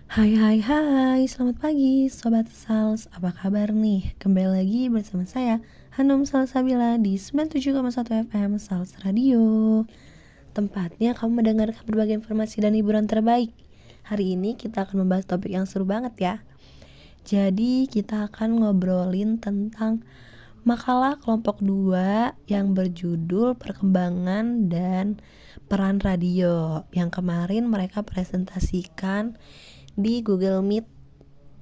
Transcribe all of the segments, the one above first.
Hai hai hai, selamat pagi Sobat Sals, apa kabar nih? Kembali lagi bersama saya, Hanum Salsabila di 97,1 FM Sals Radio. Tempatnya kamu mendengarkan berbagai informasi dan hiburan terbaik. Hari ini kita akan membahas topik yang seru banget ya. Jadi kita akan ngobrolin tentang makalah kelompok 2 yang berjudul Perkembangan dan Peran Radio, yang kemarin mereka presentasikan di Google Meet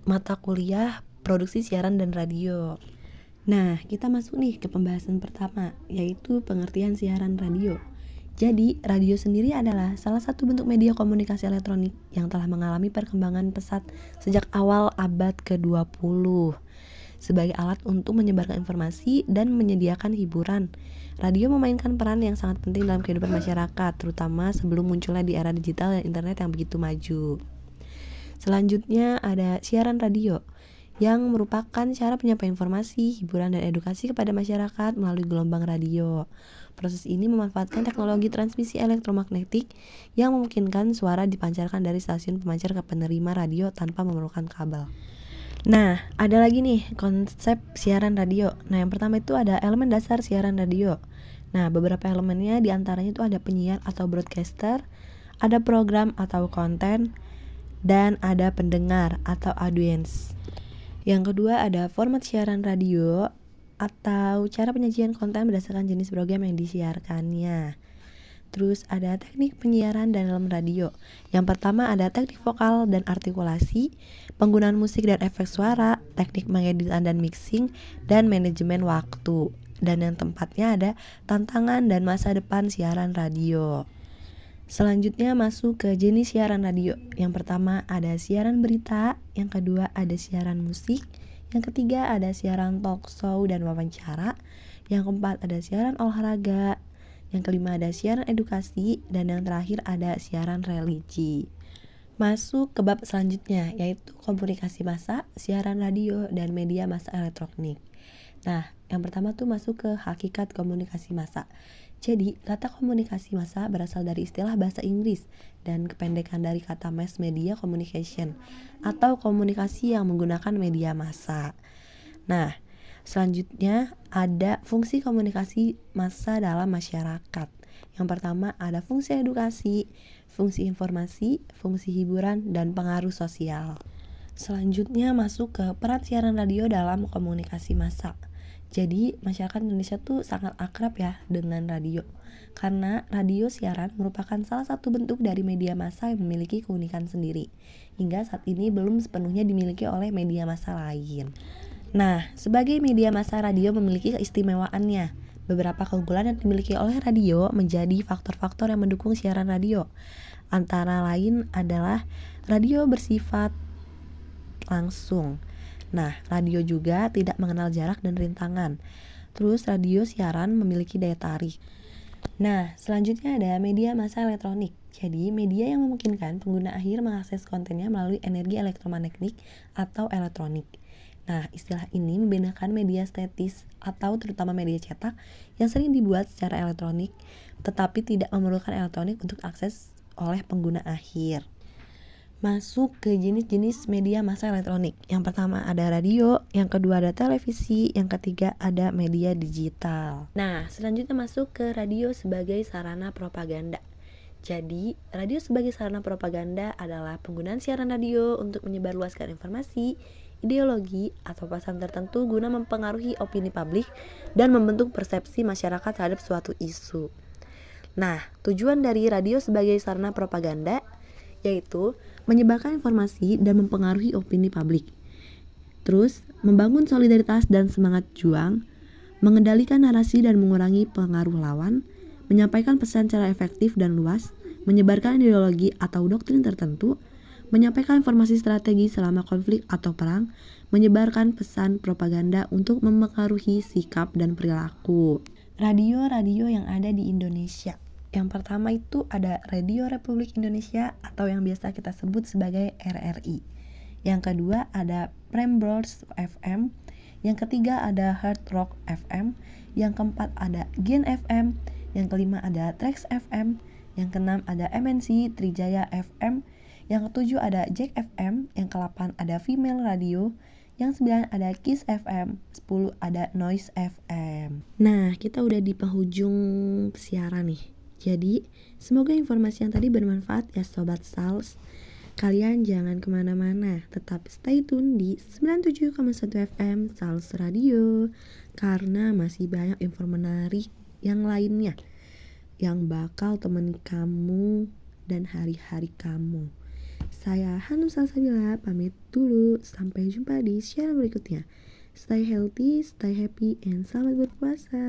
mata kuliah produksi siaran dan radio. Nah, kita masuk nih ke pembahasan pertama, yaitu pengertian siaran radio. Jadi, radio sendiri adalah salah satu bentuk media komunikasi elektronik yang telah mengalami perkembangan pesat sejak awal abad ke-20. Sebagai alat untuk menyebarkan informasi dan menyediakan hiburan, radio memainkan peran yang sangat penting dalam kehidupan masyarakat, terutama sebelum munculnya di era digital dan internet yang begitu maju. Selanjutnya ada siaran radio, yang merupakan cara penyampaian informasi, hiburan, dan edukasi kepada masyarakat melalui gelombang radio. Proses ini memanfaatkan teknologi transmisi elektromagnetik yang memungkinkan suara dipancarkan dari stasiun pemancar ke penerima radio tanpa memerlukan kabel. Nah, ada lagi nih konsep siaran radio. Nah, yang pertama itu ada elemen dasar siaran radio. Nah, beberapa elemennya diantaranya itu ada penyiar atau broadcaster, ada program atau konten, dan ada pendengar atau audience. Yang kedua ada format siaran radio atau cara penyajian konten berdasarkan jenis program yang disiarkannya. Terus ada teknik penyiaran dan dalam radio. Yang pertama ada teknik vokal dan artikulasi, penggunaan musik dan efek suara, teknik mengeditan dan mixing, dan manajemen waktu. Dan yang tempatnya ada tantangan dan masa depan siaran radio. Selanjutnya masuk ke jenis siaran radio. Yang pertama ada siaran berita, yang kedua ada siaran musik, yang ketiga ada siaran talk show dan wawancara, yang keempat ada siaran olahraga, yang kelima ada siaran edukasi, dan yang terakhir ada siaran religi. Masuk ke bab selanjutnya, yaitu komunikasi massa, siaran radio, dan media massa elektronik. Nah, yang pertama tuh masuk ke hakikat komunikasi massa. Jadi, kata komunikasi massa berasal dari istilah bahasa Inggris dan kependekan dari kata mass media communication atau komunikasi yang menggunakan media massa. Nah, selanjutnya ada fungsi komunikasi massa dalam masyarakat. Yang pertama ada fungsi edukasi, fungsi informasi, fungsi hiburan, dan pengaruh sosial. Selanjutnya masuk ke peran siaran radio dalam komunikasi massa. Jadi masyarakat Indonesia tuh sangat akrab ya dengan radio, karena radio siaran merupakan salah satu bentuk dari media massa yang memiliki keunikan sendiri, hingga saat ini belum sepenuhnya dimiliki oleh media massa lain. Nah, sebagai media massa radio memiliki keistimewaannya. Beberapa keunggulan yang dimiliki oleh radio menjadi faktor-faktor yang mendukung siaran radio. Antara lain adalah radio bersifat langsung. Nah, radio juga tidak mengenal jarak dan rintangan. Terus radio siaran memiliki daya tarik. Nah, selanjutnya ada media massa elektronik. Jadi, media yang memungkinkan pengguna akhir mengakses kontennya melalui energi elektromagnetik atau elektronik. Nah, istilah ini membedakan media statis atau terutama media cetak yang sering dibuat secara elektronik, tetapi tidak memerlukan elektronik untuk akses oleh pengguna akhir. Masuk ke jenis-jenis media massa elektronik. Yang pertama ada radio, yang kedua ada televisi, yang ketiga ada media digital. Nah, selanjutnya masuk ke radio sebagai sarana propaganda. Jadi, radio sebagai sarana propaganda adalah penggunaan siaran radio untuk menyebarluaskan informasi, ideologi, atau pesan tertentu guna mempengaruhi opini publik dan membentuk persepsi masyarakat terhadap suatu isu. Nah, tujuan dari radio sebagai sarana propaganda yaitu menyebarkan informasi dan mempengaruhi opini publik. Terus, membangun solidaritas dan semangat juang, mengendalikan narasi dan mengurangi pengaruh lawan, menyampaikan pesan secara efektif dan luas, menyebarkan ideologi atau doktrin tertentu, menyampaikan informasi strategi selama konflik atau perang, menyebarkan pesan propaganda untuk mempengaruhi sikap dan perilaku. Radio-radio yang ada di Indonesia. Yang pertama itu ada Radio Republik Indonesia atau yang biasa kita sebut sebagai RRI. Yang kedua ada Prambors FM. Yang ketiga ada Hard Rock FM. Yang keempat ada Gen FM. Yang kelima ada Trax FM. Yang keenam ada MNC Trijaya FM. Yang ke-7 ada Jack FM, yang ke-8 ada Female Radio, yang 9 ada Kiss FM, 10 ada Noise FM. Nah, kita udah di penghujung siaran nih. Jadi, semoga informasi yang tadi bermanfaat ya Sobat Sals. Kalian jangan kemana-mana, tetap stay tune di 97,1 FM Sals Radio, karena masih banyak info menarik yang lainnya yang bakal temani kamu dan hari-hari kamu. Saya Hanum Salsabila pamit dulu, sampai jumpa di siaran berikutnya. Stay healthy, stay happy, and selamat berpuasa.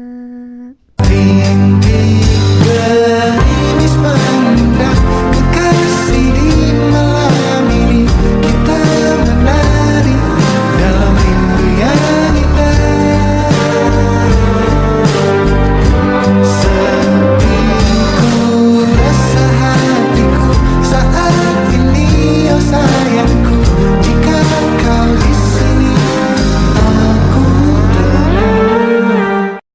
Gerimis mendadak kekasih di malam